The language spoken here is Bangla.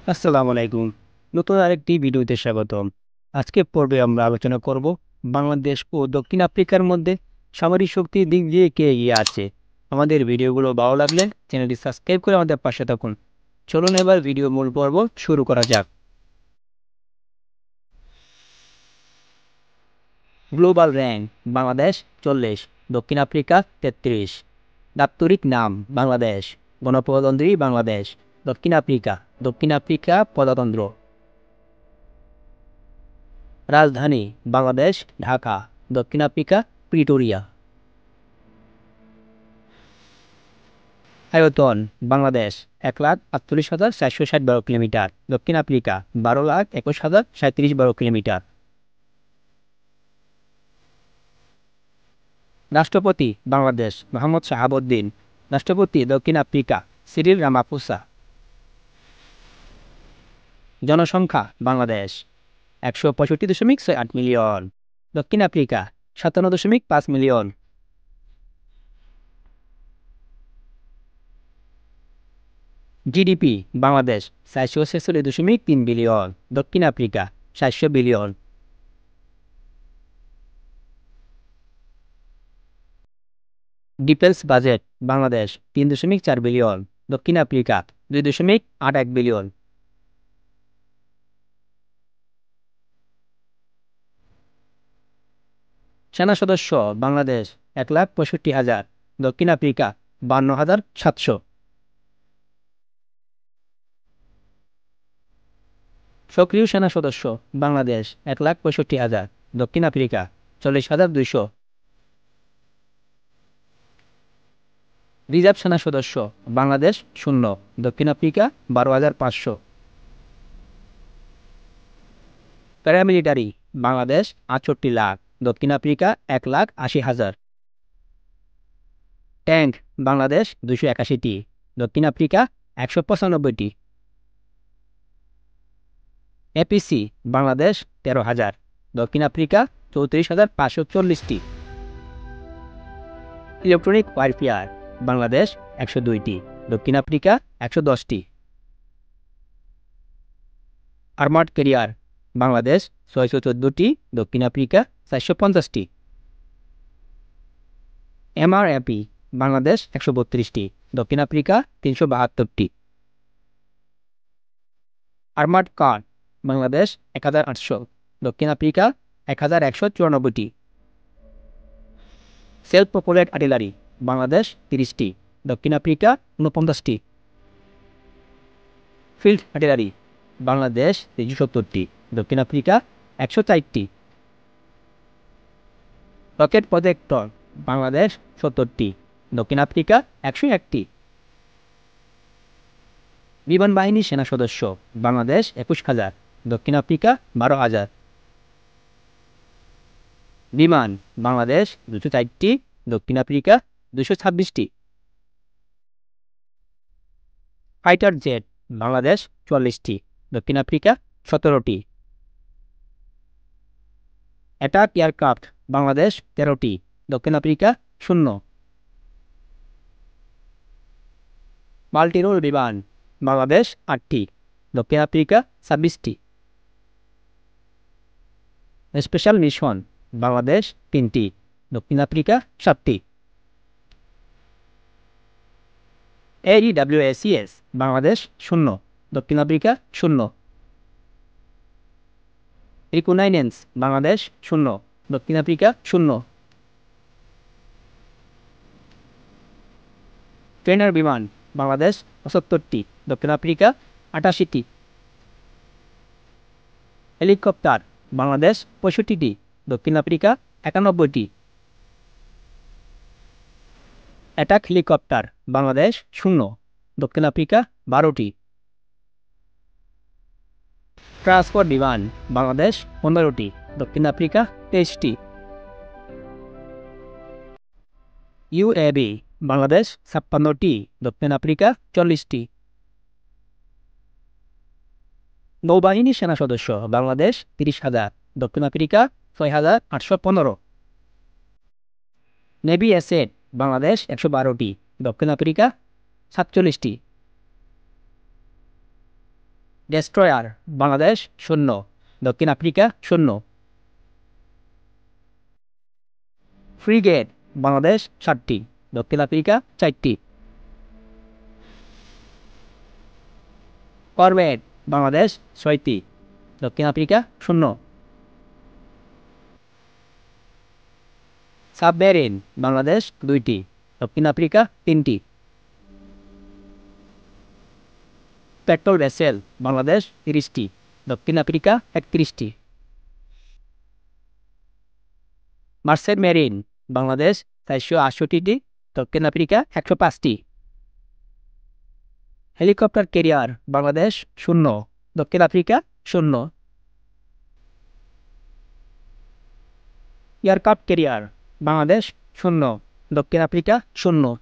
আসসালামু আলাইকুম। নতুন আরেকটি ভিডিওতে স্বাগতম। আজকের পর্বে আমরা আলোচনা করব বাংলাদেশ ও দক্ষিণ আফ্রিকার মধ্যে সামরিক শক্তির দিক দিয়ে কে এগিয়ে আছে। আমাদের ভিডিওগুলো ভালো লাগলে চ্যানেলটি সাবস্ক্রাইব করে আমাদের পাশে থাকুন। চলুন এবার ভিডিও মূল পর্ব শুরু করা যাক। গ্লোবাল র্যাঙ্ক: বাংলাদেশ 40, দক্ষিণ আফ্রিকা 33। দাপ্তরিক নাম: বাংলাদেশ। গণপ্রজাতন্ত্রী বাংলাদেশ। দক্ষিণ আফ্রিকা প্রজাতন্ত্র। রাজধানী: বাংলাদেশ ঢাকা। দক্ষিণ আফ্রিকা প্রিটোরিয়া। আয়তন: বাংলাদেশ ১,৪৮,৪৬০ বর্গ কিলোমিটার, দক্ষিণ আফ্রিকা ১২,২১,০৩৭ বর্গ কিলোমিটার। রাষ্ট্রপতি: বাংলাদেশ মোহাম্মদ শাহাবুদ্দিন। রাষ্ট্রপতি দক্ষিণ আফ্রিকা সিরিল রামাফোসা। জনসংখ্যা: বাংলাদেশ ১৬৫.৬৮ মিলিয়ন, দক্ষিণ আফ্রিকা ৫৭.৫ মিলিয়ন। জিডিপি: বাংলাদেশ ৪৪৬.৩ বিলিয়ন, দক্ষিণ Africa ৭০০ billion. Defence budget: Bangladesh ৩.৪ বিলিয়ন, দক্ষিণ আফ্রিকা ২.৮১ বিলিয়ন। সেনা সদস্য: বাংলাদেশ ১,৬৫,০০০, দক্ষিণ আফ্রিকা ৫২,৭০০। সক্রিয় সেনা সদস্য: বাংলাদেশ ১,৬৫,০০০, দক্ষিণ আফ্রিকা ৪০,২০০। রিজার্ভ সেনা সদস্য: বাংলাদেশ ০, দক্ষিণ আফ্রিকা ১২,৫০০। প্যারামিলিটারি: বাংলাদেশ ৬৮ লাখ, দক্ষিণ আফ্রিকা ১,৮০,০০০। ট্যাঙ্ক: বাংলাদেশ ২৮১টি, দক্ষিণ আফ্রিকা ১৯৫টি। এপিসি: বাংলাদেশ ১৩,০০০, দক্ষিণ আফ্রিকা ৩৪,৫৪০টি। ইলেকট্রনিক ওয়ারফেয়ার: বাংলাদেশ ১০২টি, দক্ষিণ আফ্রিকা ১১০টি। আর্মার্ড ক্যারিয়ার: বাংলাদেশ ৬১৪টি, দক্ষিণ আফ্রিকা ৪৫০টি। এমআরএপি: বাংলাদেশ ১৩২টি, দক্ষিণ আফ্রিকা ৩৭২টি। আর্মার্ড কার: বাংলাদেশ ১৮০০, দক্ষিণ আফ্রিকা ১১৯৪টি। সেলফ প্রপেলড আর্টিলারি: বাংলাদেশ ৩০টি, দক্ষিণ আফ্রিকা ৪৯টি। ফিল্ড আর্টিলারি: বাংলাদেশ ৩৭০টি, দক্ষিণ আফ্রিকা ১০৪টি। রকেট প্রজেক্টর: বাংলাদেশ ৭০টি, দক্ষিণ আফ্রিকা ১০১টি। বিমান বাহিনীর সেনা সদস্য: বাংলাদেশ ২১,০০০, দক্ষিণ আফ্রিকা ১২,০০০। বিমান: বাংলাদেশ ২০৪টি, দক্ষিণ আফ্রিকা ২২৬টি। ফাইটার জেট: বাংলাদেশ ৪৪টি, দক্ষিণ আফ্রিকা ১৭টি। অ্যাটাক এয়ারক্রাফট: বাংলাদেশ ১৩টি, দক্ষিণ আফ্রিকা ০। মাল্টিরোল বিমান: বাংলাদেশ ৮টি, দক্ষিণ আফ্রিকা ২৬টি। স্পেশাল মিশন: বাংলাদেশ ৩টি, দক্ষিণ আফ্রিকা ৭টি। AEWACS: বাংলাদেশ ০, দক্ষিণ আফ্রিকা ০। রিকনাইসেন্স: বাংলাদেশ ০, দক্ষিণ আফ্রিকা ০। ট্রেনার বিমান: বাংলাদেশ ৭৫টি, দক্ষিণ আফ্রিকা ৮৮টি। হেলিকপ্টার: বাংলাদেশ ৬৫টি, দক্ষিণ আফ্রিকা ৯১টি। অ্যাটাক হেলিকপ্টার: বাংলাদেশ ০, দক্ষিণ আফ্রিকা ১২টি। ট্রান্সপোর্ট বিমান: বাংলাদেশ ১৫টি, দক্ষিণ আফ্রিকা ২৩টি। ইউএভি: বাংলাদেশ ৫৬টি, দক্ষিণ আফ্রিকা ৪০টি। নৌবাহিনী সেনা সদস্য: বাংলাদেশ ৩০,০০০, দক্ষিণ আফ্রিকা ৬,৮১৫। নেভি অ্যাসেট: বাংলাদেশ ১১২টি, দক্ষিণ আফ্রিকা ৪৭টি। ডেস্ট্রয়ার বাংলাদেশ 0, দক্ষিণ আফ্রিকা 0। ফ্রিগেট বাংলাদেশ 7টি, দক্ষিণ আফ্রিকা 4টি। করভেট বাংলাদেশ 6টি, দক্ষিণ আফ্রিকা 0। সাবমেরিন বাংলাদেশ 2টি, দক্ষিণ আফ্রিকা 3টি। পেট্রোল ভেসেল বাংলাদেশ 30টি, দক্ষিণ আফ্রিকা 31টি। মার্চেন্ট মেরিন বাংলাদেশ 468টি, দক্ষিণ আফ্রিকা 105টি। হেলিকপ্টার ক্যারিয়ার বাংলাদেশ 0, দক্ষিণ আফ্রিকা 0। এয়ারক্রাফট ক্যারিয়ার বাংলাদেশ 0, দক্ষিণ আফ্রিকা 0।